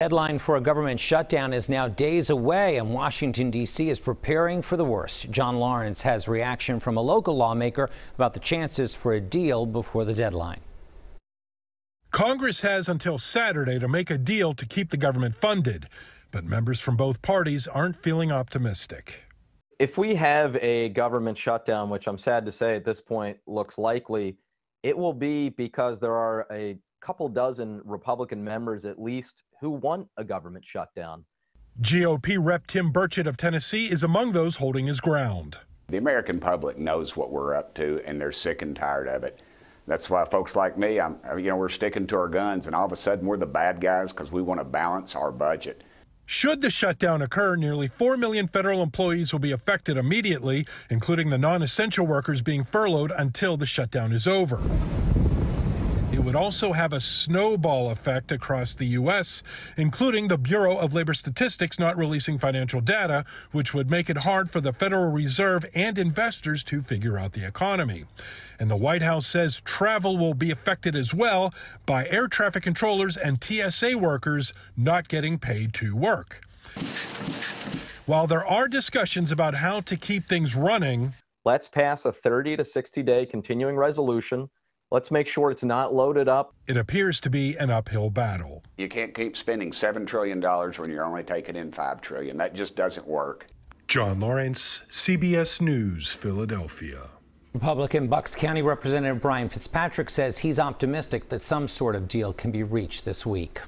Headline for a government shutdown is now days away, and Washington, D.C. is preparing for the worst. John Lawrence has reaction from a local lawmaker about the chances for a deal before the deadline. Congress has until Saturday to make a deal to keep the government funded, but members from both parties aren't feeling optimistic. If we have a government shutdown, which I'm sad to say at this point looks likely, it will be because there are a couple dozen Republican members at least who want a government shutdown. GOP Rep. Tim Burchett of Tennessee is among those holding his ground. The American public knows what we're up to, and they're sick and tired of it. That's why folks like me, we're sticking to our guns, and all of a sudden we're the bad guys because we want to balance our budget. Should the shutdown occur, nearly 4 million federal employees will be affected immediately, including the non-essential workers being furloughed until the shutdown is over. It would also have a snowball effect across the U.S., including the Bureau of Labor Statistics not releasing financial data, which would make it hard for the Federal Reserve and investors to figure out the economy. And the White House says travel will be affected as well by air traffic controllers and TSA workers not getting paid to work. While there are discussions about how to keep things running, let's pass a 30 to 60-day continuing resolution. Let's make sure it's not loaded up. It appears to be an uphill battle. You can't keep spending $7 trillion when you're only taking in $5 trillion. That just doesn't work. John Lawrence, CBS News, Philadelphia. Republican Bucks County Representative Brian Fitzpatrick says he's optimistic that some sort of deal can be reached this week.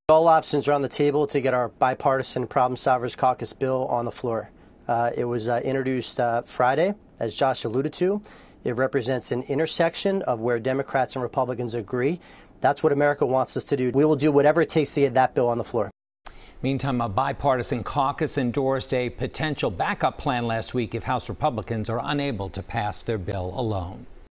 All options are on the table to get our bipartisan Problem Solvers Caucus bill on the floor. It was introduced Friday, as Josh alluded to. It represents an intersection of where Democrats and Republicans agree. That's what America wants us to do. We will do whatever it takes to get that bill on the floor. Meantime, a bipartisan caucus endorsed a potential backup plan last week if House Republicans are unable to pass their bill alone.